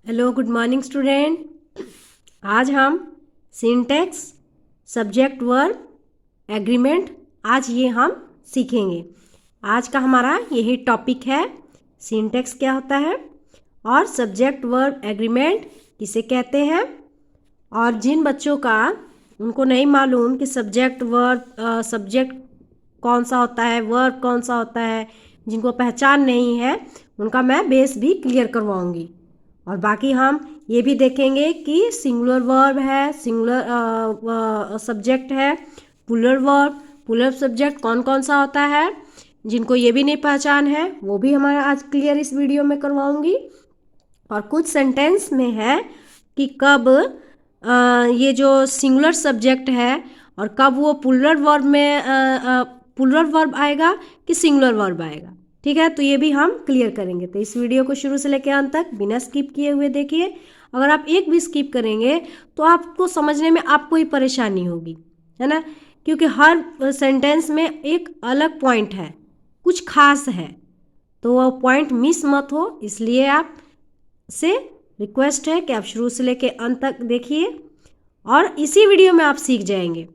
Hello good morning student. आज हम syntax subject verb agreement आज ये हम सीखेंगे। आज का हमारा यही टॉपिक है, सिंटैक्स क्या होता है और सब्जेक्ट वर्ब एग्रीमेंट किसे कहते हैं। और जिन बच्चों का उनको नहीं मालूम कि सब्जेक्ट वर्ब सब्जेक्ट कौन सा होता है, वर्ब कौन सा होता है, जिनको पहचान नहीं है उनका मैं बेस भी क्लियर करवाऊंगी। और बाकी हम ये भी देखेंगे कि सिंगुलर वर्ब है, सिंगुलर सब्जेक्ट है, पुलर सब्जेक्ट कौन कौन सा होता है। जिनको ये भी नहीं पहचान है वो भी हमारा आज क्लियर इस वीडियो में करवाऊंगी। और कुछ सेंटेंस में है कि कब ये जो सिंगुलर सब्जेक्ट है और कब वो पुलर वर्ब में पुलर वर्ब आएगा कि सिंगुलर वर्ब आएगा। ठीक है, तो ये भी हम क्लियर करेंगे। तो इस वीडियो को शुरू से लेकर अंत तक बिना स्किप किए हुए देखिए। अगर आप एक भी स्किप करेंगे तो आपको समझने में आपको ही परेशानी होगी, है ना, क्योंकि हर सेंटेंस में एक अलग पॉइंट है, कुछ खास है, तो वो पॉइंट मिस मत हो। इसलिए आप से रिक्वेस्ट है कि आप शुरू से लेकर अंत तक देखिए और इसी वीडियो में आप सीख जाएंगे।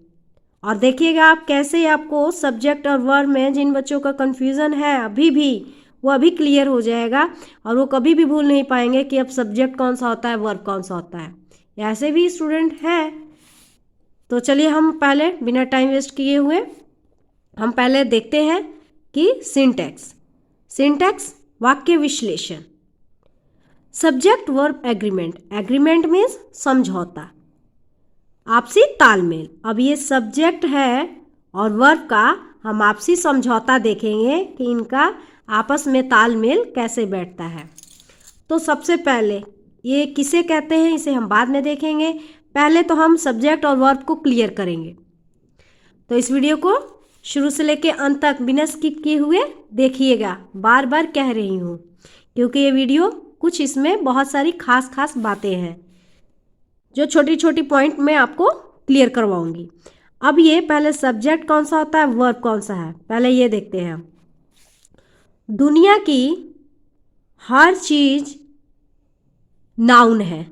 और देखिएगा आप कैसे आपको सब्जेक्ट और वर्ब में जिन बच्चों का कन्फ्यूज़न है अभी भी वो अभी क्लियर हो जाएगा और वो कभी भी भूल नहीं पाएंगे कि अब सब्जेक्ट कौन सा होता है, वर्ब कौन सा होता है। ऐसे भी स्टूडेंट हैं। तो चलिए हम पहले बिना टाइम वेस्ट किए हुए हम पहले देखते हैं कि सिंटैक्स वाक्य विश्लेषण। Subject verb agreement, agreement means समझौता, आपसी तालमेल। अब ये सब्जेक्ट है और वर्ब का हम आपसी समझौता देखेंगे कि इनका आपस में तालमेल कैसे बैठता है। तो सबसे पहले ये किसे कहते हैं इसे हम बाद में देखेंगे, पहले तो हम सब्जेक्ट और वर्ब को क्लियर करेंगे। तो इस वीडियो को शुरू से लेकर अंत तक बिना स्किप किए हुए देखिएगा। बार बार कह रही हूँ क्योंकि ये वीडियो कुछ इसमें बहुत सारी खास बातें हैं जो छोटी छोटी पॉइंट में आपको क्लियर करवाऊंगी। अब ये पहले सब्जेक्ट कौन सा होता है, वर्ब कौन सा है, पहले ये देखते हैं। दुनिया की हर चीज नाउन है,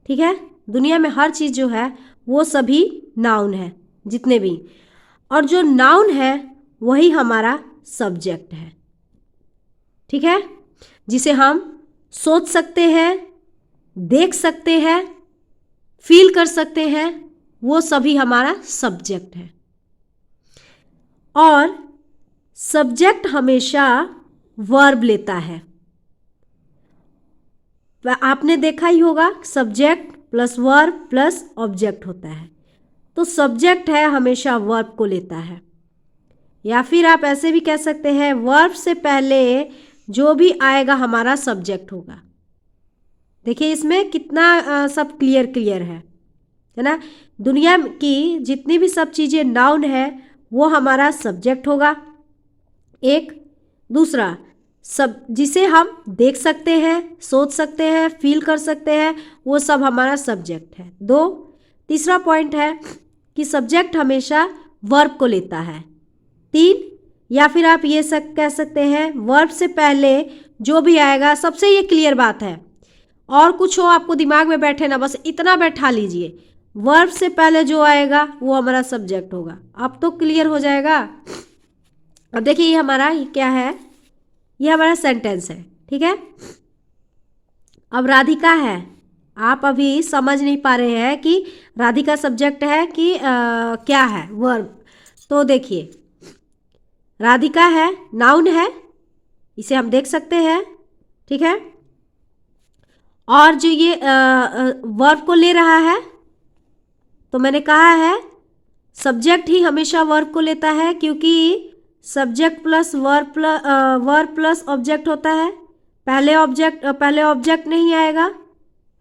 ठीक है, दुनिया में हर चीज जो है वो सभी नाउन है जितने भी, और जो नाउन है वही हमारा सब्जेक्ट है। ठीक है, जिसे हम सोच सकते हैं, देख सकते हैं, फील कर सकते हैं, वो सभी हमारा सब्जेक्ट है। और सब्जेक्ट हमेशा वर्ब लेता है। आपने देखा ही होगा subject plus verb plus object होता है, तो सब्जेक्ट है हमेशा वर्ब को लेता है। या फिर आप ऐसे भी कह सकते हैं वर्ब से पहले जो भी आएगा हमारा सब्जेक्ट होगा। देखिए इसमें कितना सब क्लियर है ना। दुनिया की जितनी भी सब चीज़ें नाउन है वो हमारा सब्जेक्ट होगा एक। दूसरा, सब जिसे हम देख सकते हैं, सोच सकते हैं, फील कर सकते हैं, वो सब हमारा सब्जेक्ट है दो। तीसरा पॉइंट है कि सब्जेक्ट हमेशा वर्ब को लेता है तीन। या फिर आप ये कह सकते हैं वर्ब से पहले जो भी आएगा, सबसे ये क्लियर बात है, और कुछ हो आपको दिमाग में बैठे ना, बस इतना बैठा लीजिए, वर्ब से पहले जो आएगा वो हमारा सब्जेक्ट होगा। अब तो क्लियर हो जाएगा। अब देखिए ये हमारा क्या है, ये हमारा सेंटेंस है, ठीक है। अब राधिका है, आप अभी समझ नहीं पा रहे हैं कि राधिका सब्जेक्ट है कि क्या है वर्ब। तो देखिए राधिका है, नाउन है, इसे हम देख सकते हैं, ठीक है। और जो ये वर्ब को ले रहा है, तो मैंने कहा है सब्जेक्ट ही हमेशा वर्ब को लेता है, क्योंकि subject plus verb plus object होता है। पहले ऑब्जेक्ट नहीं आएगा,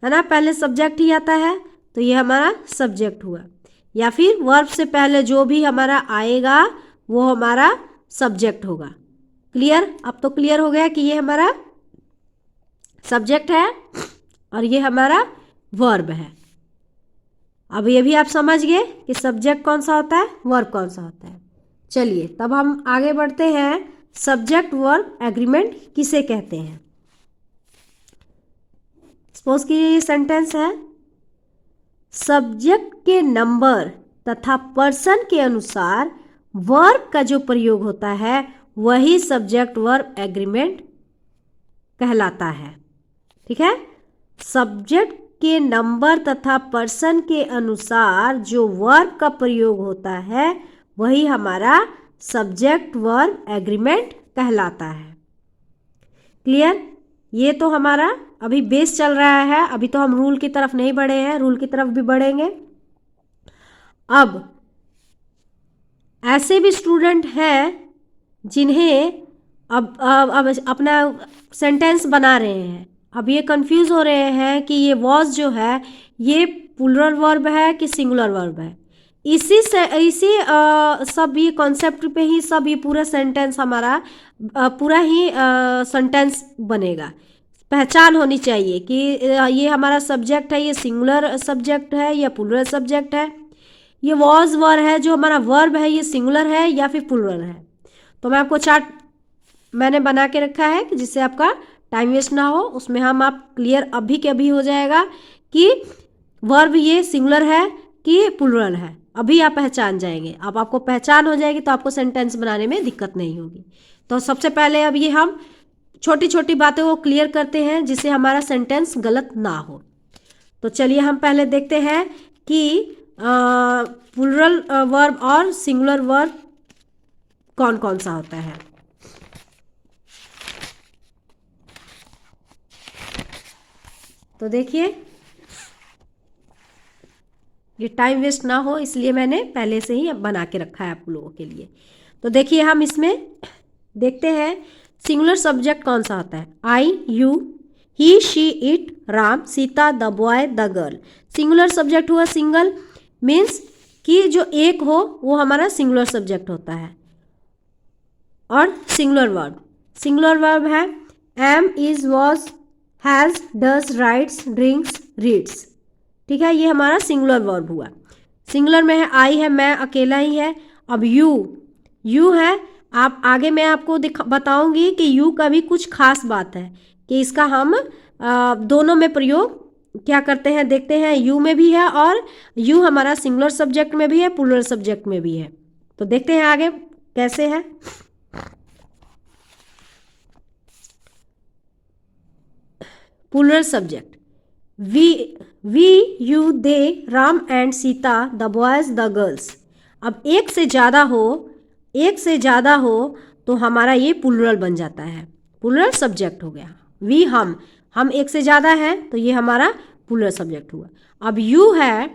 है ना, पहले सब्जेक्ट ही आता है, तो ये हमारा सब्जेक्ट हुआ। या फिर वर्ब से पहले जो भी हमारा आएगा वो हमारा सब्जेक्ट होगा। क्लियर, अब तो क्लियर हो गया कि ये हमारा सब्जेक्ट है और ये हमारा वर्ब है। अब ये भी आप समझ गए कि सब्जेक्ट कौन सा होता है, वर्ब कौन सा होता है। चलिए तब हम आगे बढ़ते हैं, सब्जेक्ट वर्ब एग्रीमेंट किसे कहते हैं। सपोज कि ये सेंटेंस है, सब्जेक्ट के नंबर तथा पर्सन के अनुसार वर्ब का जो प्रयोग होता है वही सब्जेक्ट वर्ब एग्रीमेंट कहलाता है। ठीक है, सब्जेक्ट के नंबर तथा पर्सन के अनुसार जो वर्ब का प्रयोग होता है वही हमारा सब्जेक्ट वर्ब एग्रीमेंट कहलाता है। क्लियर? ये तो हमारा अभी बेस चल रहा है, अभी तो हम रूल की तरफ नहीं बढ़े हैं, रूल की तरफ भी बढ़ेंगे। अब ऐसे भी स्टूडेंट हैं जिन्हें अब अपना सेंटेंस बना रहे हैं, अब ये कंफ्यूज हो रहे हैं कि ये वॉज जो है ये प्लूरल वर्ब है कि सिंगुलर वर्ब है। इसी सब ये कॉन्सेप्ट पे ही सब ये पूरा सेंटेंस हमारा पूरा ही सेंटेंस बनेगा। पहचान होनी चाहिए कि ये हमारा सब्जेक्ट है, ये सिंगुलर सब्जेक्ट है या प्लूरल सब्जेक्ट है, ये वॉज वर्ब है जो हमारा वर्ब है ये सिंगुलर है या फिर प्लूरल है। तो मैं आपको चार्ट मैंने बना के रखा है कि जिससे आपका टाइम वेस्ट ना हो, उसमें हम आप क्लियर अभी के अभी हो जाएगा कि वर्ब ये सिंगुलर है कि प्लूरल है, अभी आप पहचान जाएंगे। अब आपको पहचान हो जाएगी तो आपको सेंटेंस बनाने में दिक्कत नहीं होगी। तो सबसे पहले अब ये हम छोटी छोटी बातों को क्लियर करते हैं जिससे हमारा सेंटेंस गलत ना हो। तो चलिए हम पहले देखते हैं कि प्लूरल वर्ब और सिंगुलर वर्ब कौन कौन सा होता है। तो देखिए, ये टाइम वेस्ट ना हो इसलिए मैंने पहले से ही बना के रखा है आप लोगों के लिए। तो देखिए हम इसमें देखते हैं सिंगुलर सब्जेक्ट कौन सा होता है। I, you, he, she, it, Ram, Sita, the boy, the girl. Singular subject हुआ, सिंगल मीन्स कि जो एक हो वो हमारा सिंगुलर सब्जेक्ट होता है। और सिंगुलर वर्ब है am, is, was, has, does, writes, drinks, reads. ठीक है, ये हमारा सिंगुलर वर्ब हुआ। सिंगुलर में है आई है, मैं, अकेला ही है। अब यू है, आप आगे मैं आपको बताऊंगी कि यू का भी कुछ खास बात है कि इसका हम दोनों में प्रयोग क्या करते हैं देखते हैं। यू में भी है और यू हमारा सिंगुलर सब्जेक्ट में भी है, प्लूरल सब्जेक्ट में भी है। तो देखते हैं आगे कैसे है। Plural subject we, you, they, Ram and Sita, the boys, the girls. अब एक से ज़्यादा हो तो हमारा ये प्लूरल बन जाता है, प्लूरल सब्जेक्ट हो गया। वी हम एक से ज़्यादा है तो ये हमारा प्लूरल सब्जेक्ट हुआ। अब यू है,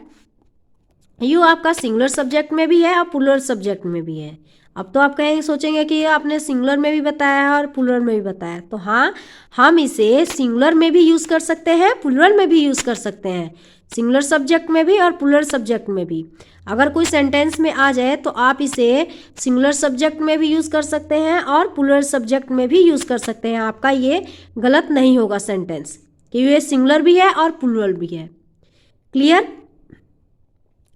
यू आपका सिंगुलर सब्जेक्ट में भी है और प्लूरल सब्जेक्ट में भी है। अब तो आप कहेंगे सोचेंगे कि आपने सिंगुलर में भी बताया है और प्लूरल में भी बताया, तो हाँ हम इसे सिंगुलर में भी यूज़ कर सकते हैं, प्लूरल में भी यूज़ कर सकते हैं, सिंगुलर सब्जेक्ट में भी और प्लूरल सब्जेक्ट में भी। अगर कोई सेंटेंस में आ जाए तो आप इसे सिंगुलर सब्जेक्ट में भी यूज़ कर सकते हैं और प्लूरल सब्जेक्ट में भी यूज़ कर सकते हैं। आपका ये गलत नहीं होगा सेंटेंस कि ये सिंगुलर भी है और प्लूरल भी है। क्लियर?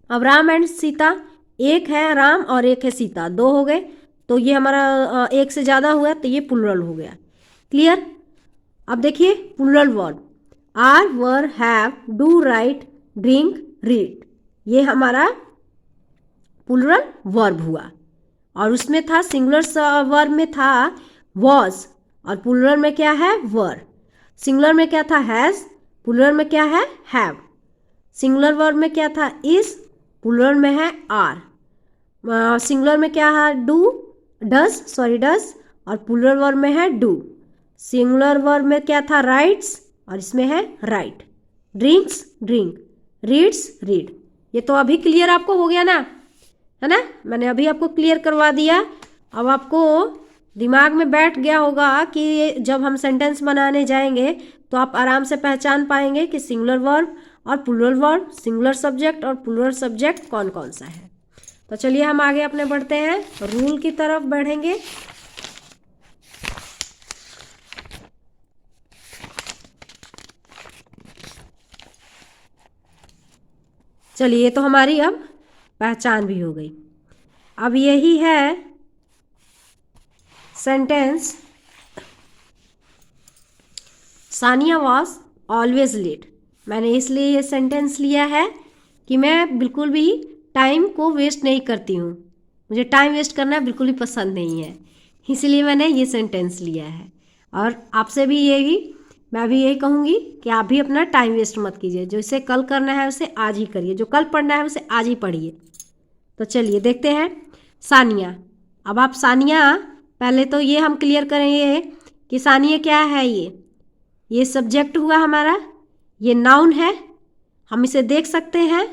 अब राम एंड सीता, एक है राम और एक है सीता, दो हो गए, तो ये हमारा एक से ज़्यादा हुआ तो ये प्लूरल हो गया। क्लियर? अब देखिए plural word are, were, have, do, write, drink, read, ये हमारा प्लूरल वर्ब हुआ। और उसमें था सिंगुलर वर्ब में था वॉज और प्लूरल में क्या है वर। सिंगुलर में क्या था हैज़, प्लूरल में क्या है हैव। सिंगुलर वर्ब में क्या था इज, प्लूरल में है आर। सिंगुलर में क्या है डज और प्लूरल वर्ब में है डू। सिंगुलर वर्ब में क्या था राइट्स और इसमें है right. Drinks drink, reads read. ये तो अभी क्लियर आपको हो गया ना, है ना, मैंने अभी आपको क्लियर करवा दिया। अब आपको दिमाग में बैठ गया होगा कि जब हम सेंटेंस बनाने जाएंगे तो आप आराम से पहचान पाएंगे कि सिंगुलर वर्ब और प्लूरल वर्ब, सिंगुलर सब्जेक्ट और प्लूरल सब्जेक्ट कौन कौन सा है। तो चलिए हम आगे अपने बढ़ते हैं, रूल की तरफ बढ़ेंगे। चलिए तो हमारी अब पहचान भी हो गई। अब यही है sentence Sania was always late. मैंने इसलिए ये सेंटेंस लिया है कि मैं बिल्कुल भी टाइम को वेस्ट नहीं करती हूँ, मुझे टाइम वेस्ट करना बिल्कुल भी पसंद नहीं है, इसलिए मैंने ये सेंटेंस लिया है। और आपसे भी मैं भी यही कहूँगी कि आप भी अपना टाइम वेस्ट मत कीजिए, जो इसे कल करना है उसे आज ही करिए, जो कल पढ़ना है उसे आज ही पढ़िए। तो चलिए देखते हैं सानिया। अब आप सानिया, पहले तो ये हम क्लियर करेंगे कि सानिया क्या है। ये सब्जेक्ट हुआ हमारा, ये नाउन है, हम इसे देख सकते हैं।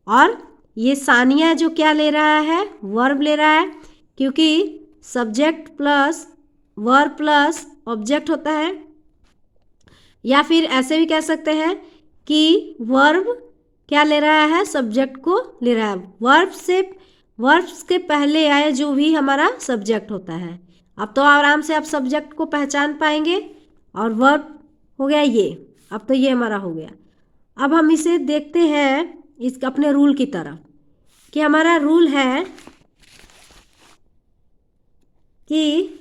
और ये सानिया जो क्या ले रहा है, वर्ब ले रहा है, क्योंकि subject plus verb plus object होता है। या फिर ऐसे भी कह सकते हैं कि वर्ब क्या ले रहा है, सब्जेक्ट को ले रहा है। वर्ब्स के पहले आए जो भी हमारा सब्जेक्ट होता है। अब तो आराम से आप सब्जेक्ट को पहचान पाएंगे। और वर्ब हो गया ये, अब तो ये हमारा हो गया। अब हम इसे देखते हैं इस अपने रूल की तरफ, कि हमारा रूल है कि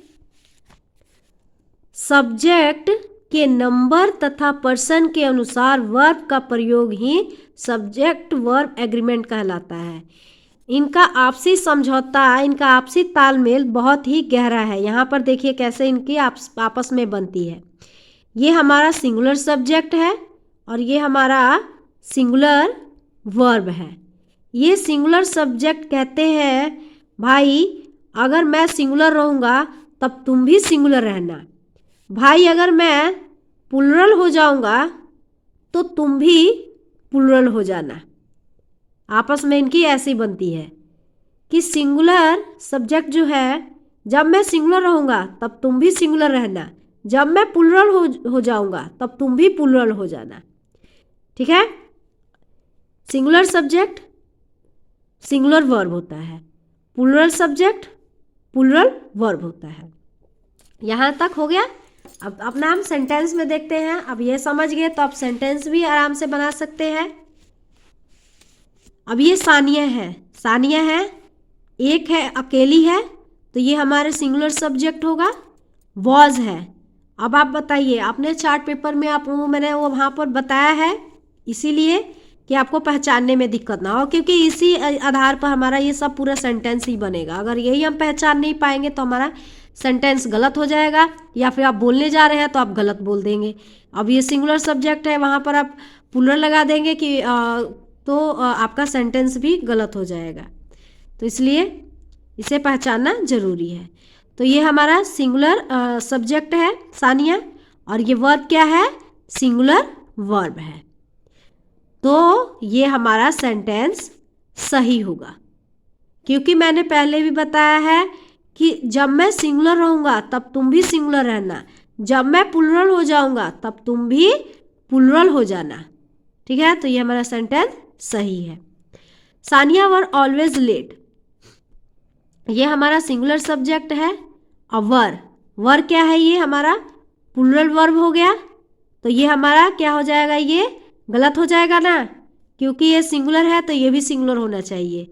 सब्जेक्ट के नंबर तथा पर्सन के अनुसार वर्ब का प्रयोग ही सब्जेक्ट वर्ब एग्रीमेंट कहलाता है। इनका आपसी समझौता, इनका आपसी तालमेल बहुत ही गहरा है। यहाँ पर देखिए कैसे इनकी आपस में बनती है। ये हमारा सिंगुलर सब्जेक्ट है और ये हमारा सिंगुलर वर्ब है। ये सिंगुलर सब्जेक्ट कहते हैं भाई अगर मैं सिंगुलर रहूँगा तब तुम भी सिंगुलर रहना। भाई अगर मैं प्लुरल हो जाऊँगा तो तुम भी प्लुरल हो जाना। आपस में इनकी ऐसी बनती है कि सिंगुलर सब्जेक्ट जो है, जब मैं सिंगुलर रहूँगा तब तुम भी सिंगुलर रहना, जब मैं प्लुरल हो जाऊँगा तब तुम भी प्लुरल हो जाना। ठीक है। सिंगुलर सब्जेक्ट सिंगुलर वर्ब होता है, प्लुरल सब्जेक्ट प्लुरल वर्ब होता है। यहाँ तक हो गया। अब अपना हम सेंटेंस में देखते हैं। अब ये समझ गए तो आप सेंटेंस भी आराम से बना सकते हैं। अब ये सानिया है, एक है, अकेली है, तो ये हमारे सिंगुलर सब्जेक्ट होगा। वॉज है। अब आप बताइए, आपने चार्ट पेपर में मैंने वो वहाँ पर बताया है इसीलिए कि आपको पहचानने में दिक्कत ना हो, क्योंकि इसी आधार पर हमारा ये सब पूरा सेंटेंस ही बनेगा। अगर यही हम पहचान नहीं पाएंगे तो हमारा सेंटेंस गलत हो जाएगा, या फिर आप बोलने जा रहे हैं तो आप गलत बोल देंगे। अब ये सिंगुलर सब्जेक्ट है, वहाँ पर आप प्लुरल लगा देंगे कि आपका सेंटेंस भी गलत हो जाएगा। तो इसलिए इसे पहचानना ज़रूरी है। तो ये हमारा सिंगुलर सब्जेक्ट है सानिया, और ये वर्ब क्या है, सिंगुलर वर्ब है। तो ये हमारा सेंटेंस सही होगा, क्योंकि मैंने पहले भी बताया है कि जब मैं सिंगुलर रहूँगा तब तुम भी सिंगुलर रहना, जब मैं प्लुरल हो जाऊँगा तब तुम भी प्लुरल हो जाना। ठीक है। तो ये हमारा सेंटेंस सही है। सानिया वर ऑलवेज लेट, ये हमारा सिंगुलर सब्जेक्ट है। और वर क्या है, ये हमारा प्लुरल वर्ब हो गया। तो ये हमारा क्या हो जाएगा, ये गलत हो जाएगा ना, क्योंकि ये सिंगुलर है तो ये भी सिंगुलर होना चाहिए।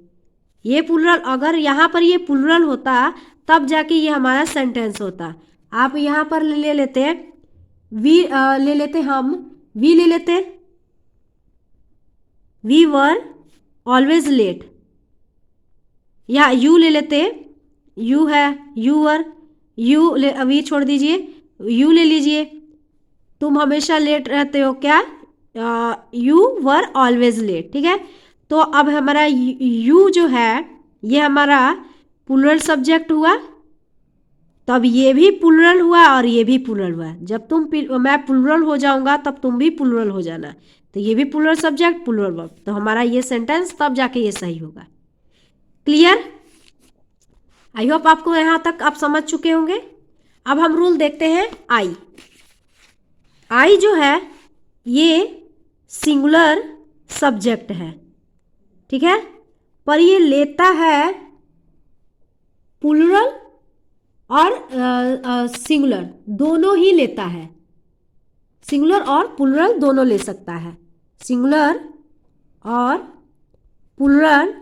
ये प्लुरल, अगर यहाँ पर ये प्लुरल होता तब जाके ये हमारा सेंटेंस होता। आप यहाँ पर ले लेते वी, ले लेते हम वी ले लेते, वी वर ऑलवेज लेट, या यू ले लेते, यू है, यू वर, यू ले, वी छोड़ दीजिए, यू ले लीजिए, तुम हमेशा लेट रहते हो क्या, यू वर ऑलवेज लेट। ठीक है। तो अब हमारा यू जो है ये हमारा प्लुरल सब्जेक्ट हुआ, तब ये भी प्लुरल हुआ और ये भी प्लुरल हुआ। जब मैं प्लुरल हो जाऊंगा तब तुम भी प्लुरल हो जाना, तो ये भी प्लुरल सब्जेक्ट प्लुरल वर्ब, तो हमारा ये सेंटेंस तब जाके ये सही होगा। क्लियर? आई होप आपको यहाँ तक आप समझ चुके होंगे। अब हम रूल देखते हैं। आई जो है ये सिंगुलर सब्जेक्ट है, ठीक है, पर ये लेता है प्लुरल और सिंगुलर दोनों ही लेता है। सिंगुलर और प्लुरल दोनों ले सकता है, सिंगुलर और प्लुरल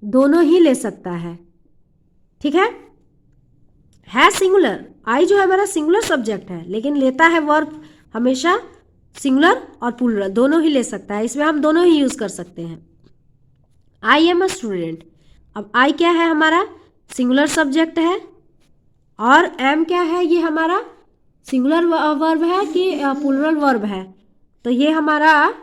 दोनों ही ले सकता है। ठीक है सिंगुलर। आई जो है हमारा सिंगुलर सब्जेक्ट है, लेकिन लेता है वर्ब हमेशा सिंगुलर और प्लूरल दोनों ही ले सकता है, इसमें हम दोनों ही यूज़ कर सकते हैं। आई एम अ स्टूडेंट, अब आई क्या है हमारा सिंगुलर सब्जेक्ट है, और एम क्या है, ये हमारा सिंगुलर वर्ब है कि प्लूरल वर्ब है। तो ये हमारा,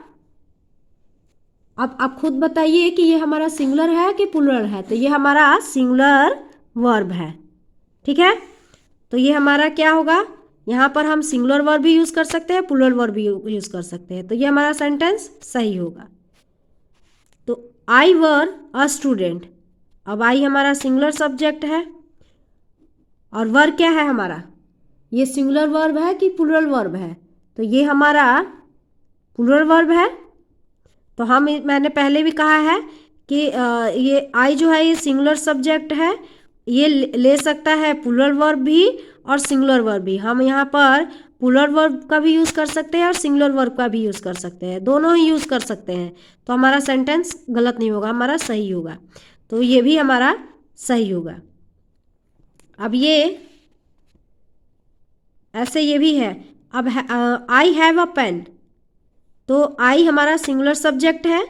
अब आप खुद बताइए कि ये हमारा सिंगुलर है कि प्लूरल है। तो ये हमारा सिंगुलर वर्ब है, ठीक है। तो ये हमारा क्या होगा, यहाँ पर हम सिंगुलर वर्ब भी यूज़ कर सकते हैं, प्लूरल वर्ब भी यूज़ कर सकते हैं। तो ये हमारा सेंटेंस सही होगा। तो आई वर अ स्टूडेंट, अब आई हमारा सिंगुलर सब्जेक्ट है और वर क्या है हमारा, ये सिंगुलर वर्ब है कि प्लूरल वर्ब है। तो ये हमारा प्लूरल वर्ब है। तो मैंने पहले भी कहा है कि ये आई जो है ये सिंगुलर सब्जेक्ट है, ये ले सकता है प्लूरल वर्ब भी और सिंगुलर वर्ब भी। हम यहाँ पर प्लूरल वर्ब का भी यूज़ कर सकते हैं और सिंगुलर वर्ब का भी यूज़ कर सकते हैं, दोनों ही यूज़ कर सकते हैं। तो हमारा सेंटेंस गलत नहीं होगा, हमारा सही होगा। तो ये भी हमारा सही होगा। अब ये ऐसे ये भी है। अब आई हैव अ पेन, तो आई हमारा सिंगुलर सब्जेक्ट है।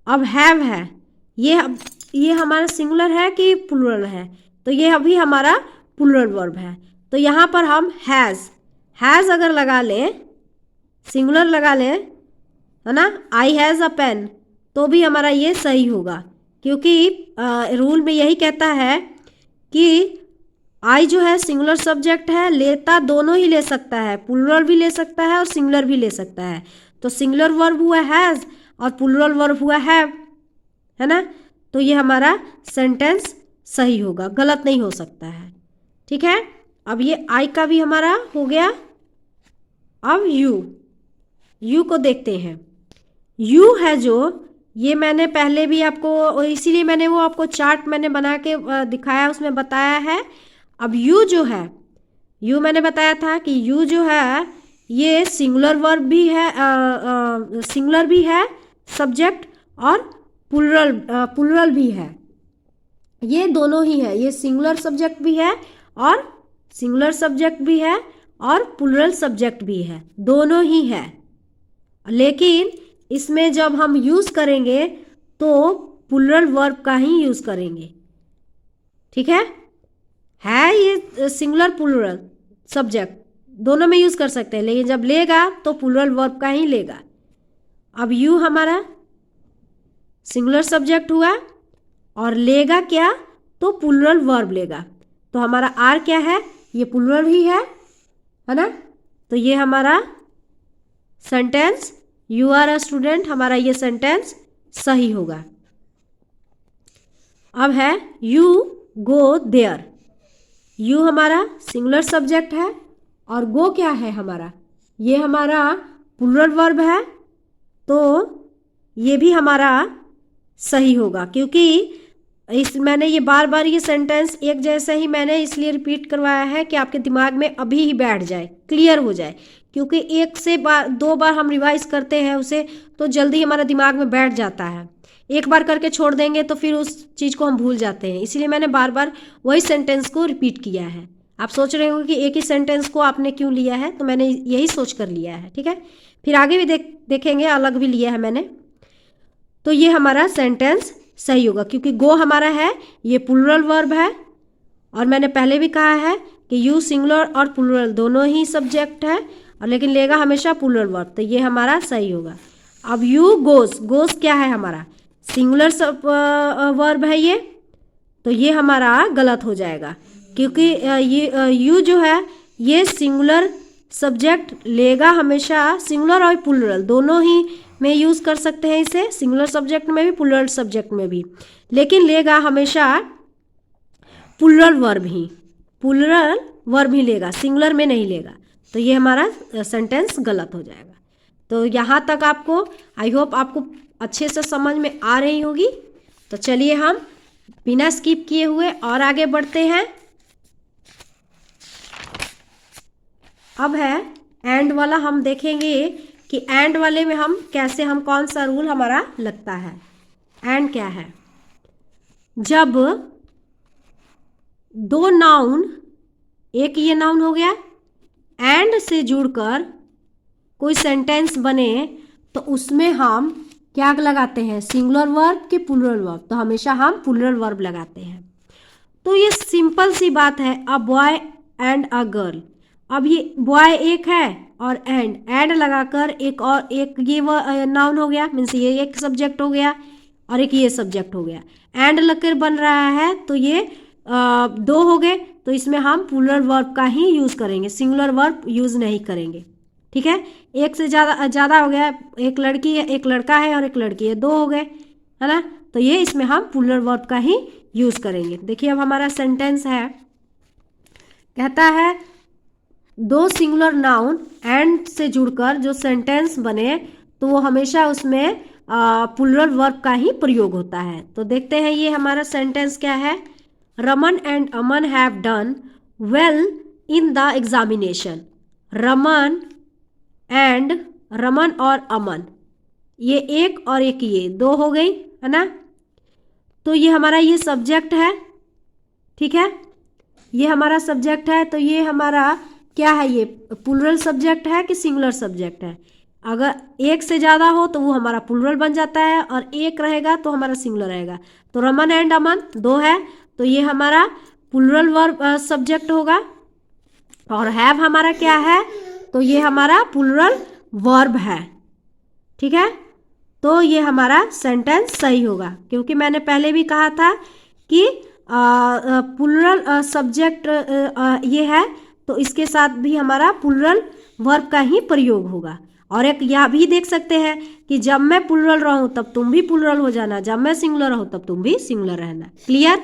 अब हैव है, ये हमारा सिंगुलर है कि प्लूरल है, तो ये अभी हमारा प्लूरल वर्ब है। तो यहाँ पर हम हैज़ अगर लगा लें, सिंगुलर लगा लें, है ना, आई हैज़ अ पेन, तो भी हमारा ये सही होगा, क्योंकि रूल में यही कहता है कि आई जो है सिंगुलर सब्जेक्ट है, लेता दोनों ही ले सकता है, प्लूरल भी ले सकता है और सिंगुलर भी ले सकता है। तो सिंगुलर वर्ब हुआ हैज़ और प्लूरल वर्ब हुआ हैव, है ना। तो ये हमारा सेंटेंस सही होगा, गलत नहीं हो सकता है, ठीक है। अब ये आई का भी हमारा हो गया। अब यू को देखते हैं। यू है जो, ये मैंने पहले भी आपको, इसीलिए मैंने वो आपको चार्ट मैंने बना के दिखाया, उसमें बताया है। अब यू जो है, यू मैंने बताया था कि यू जो है ये सिंगुलर वर्ब भी है, सिंगुलर भी है सब्जेक्ट, और प्लूरल भी है। ये दोनों ही है, ये सिंगुलर सब्जेक्ट भी है और सिंगुलर सब्जेक्ट भी है और प्लूरल सब्जेक्ट भी है, दोनों ही है। लेकिन इसमें जब हम यूज़ करेंगे तो प्लूरल वर्ब का ही यूज़ करेंगे, ठीक है ये सिंगुलर प्लूरल सब्जेक्ट दोनों में यूज़ कर सकते हैं, लेकिन जब लेगा तो प्लूरल वर्ब का ही लेगा। अब यू हमारा सिंगुलर सब्जेक्ट हुआ और लेगा क्या, तो प्लूरल वर्ब लेगा। तो हमारा आर क्या है, ये प्लूरल ही है ना। तो ये हमारा sentence you are a student, हमारा ये सेंटेंस सही होगा। अब है यू गो देयर, यू हमारा सिंगुलर सब्जेक्ट है और गो क्या है हमारा, ये हमारा प्लूरल वर्ब है। तो ये भी हमारा सही होगा, क्योंकि मैंने ये बार बार ये सेंटेंस एक जैसे ही मैंने इसलिए रिपीट करवाया है कि आपके दिमाग में अभी ही बैठ जाए, क्लियर हो जाए। क्योंकि एक से दो बार हम रिवाइज करते हैं उसे तो जल्दी हमारा दिमाग में बैठ जाता है, एक बार करके छोड़ देंगे तो फिर उस चीज़ को हम भूल जाते हैं। इसलिए मैंने बार बार वही सेंटेंस को रिपीट किया है। आप सोच रहे होंगे कि एक ही सेंटेंस को आपने क्यों लिया है, तो मैंने यही सोच कर लिया है, ठीक है। फिर आगे भी देखेंगे, अलग भी लिया है मैंने। तो ये हमारा सेंटेंस सही होगा, क्योंकि गो हमारा है ये प्लूरल वर्ब है, और मैंने पहले भी कहा है कि यू सिंगुलर और प्लूरल दोनों ही सब्जेक्ट है, और लेकिन लेगा हमेशा प्लूरल वर्ब, तो ये हमारा सही होगा। अब यू गोस क्या है हमारा सिंगुलर वर्ब है ये, तो ये हमारा गलत हो जाएगा, क्योंकि ये यू जो है ये सिंगुलर सब्जेक्ट लेगा हमेशा, सिंगुलर और प्लूरल दोनों ही में यूज़ कर सकते हैं इसे, सिंगुलर सब्जेक्ट में भी प्लूरल सब्जेक्ट में भी, लेकिन लेगा हमेशा प्लूरल वर्ब ही लेगा, सिंगुलर में नहीं लेगा। तो ये हमारा सेंटेंस गलत हो जाएगा। तो यहाँ तक आपको, आई होप आपको अच्छे से समझ में आ रही होगी। तो चलिए हम बिना स्किप किए हुए और आगे बढ़ते हैं। अब है एंड वाला, हम देखेंगे कि एंड वाले में हम कैसे, हम कौन सा रूल हमारा लगता है। एंड क्या है, जब दो नाउन, एक ये नाउन हो गया, एंड से जुड़कर कोई सेंटेंस बने तो उसमें हम क्या लगाते हैं, सिंगुलर वर्ब कि प्लूरल वर्ब, तो हमेशा हम प्लूरल वर्ब लगाते हैं। तो ये सिंपल सी बात है, a boy and a girl. अब ये बॉय एक है और एंड लगाकर एक और एक ये नाउन हो गया, मीन्स ये एक सब्जेक्ट हो गया और एक ये सब्जेक्ट हो गया। एंड लगकर बन रहा है तो ये दो हो गए, तो इसमें हम प्लूरल वर्ब का ही यूज़ करेंगे, सिंगुलर वर्ब यूज़ नहीं करेंगे। ठीक है, एक से ज़्यादा हो गया, एक लड़की है, एक लड़का है और एक लड़की है, दो हो गए, है ना। तो ये इसमें हम प्लूरल वर्ब का ही यूज़ करेंगे। देखिए अब हमारा सेंटेंस है, कहता है दो सिंगुलर नाउन एंड से जुड़कर जो सेंटेंस बने तो वो हमेशा उसमें प्लूरल वर्ब का ही प्रयोग होता है। तो देखते हैं ये हमारा सेंटेंस क्या है। Raman and Aman have done well in the examination. Raman और अमन, ये एक और एक ये दो हो गई, है ना। तो ये हमारा ये सब्जेक्ट है, ठीक है, ये हमारा सब्जेक्ट है। तो ये हमारा क्या है, ये प्लूरल सब्जेक्ट है कि सिंगुलर सब्जेक्ट है। अगर एक से ज़्यादा हो तो वो हमारा प्लूरल बन जाता है और एक रहेगा तो हमारा सिंगुलर रहेगा। तो रमन एंड अमन दो है तो ये हमारा प्लूरल वर्ब सब्जेक्ट होगा। और हैव हमारा क्या है, तो ये हमारा प्लूरल वर्ब है। ठीक है, तो ये हमारा सेंटेंस सही होगा, क्योंकि मैंने पहले भी कहा था कि प्लूरल सब्जेक्ट ये है तो इसके साथ भी हमारा प्लूरल वर्ब का ही प्रयोग होगा। और एक यह भी देख सकते हैं कि जब मैं प्लूरल रहूं तब तुम भी प्लूरल हो जाना, जब मैं सिंगुलर रहूं तब तुम भी सिंगुलर रहना। क्लियर।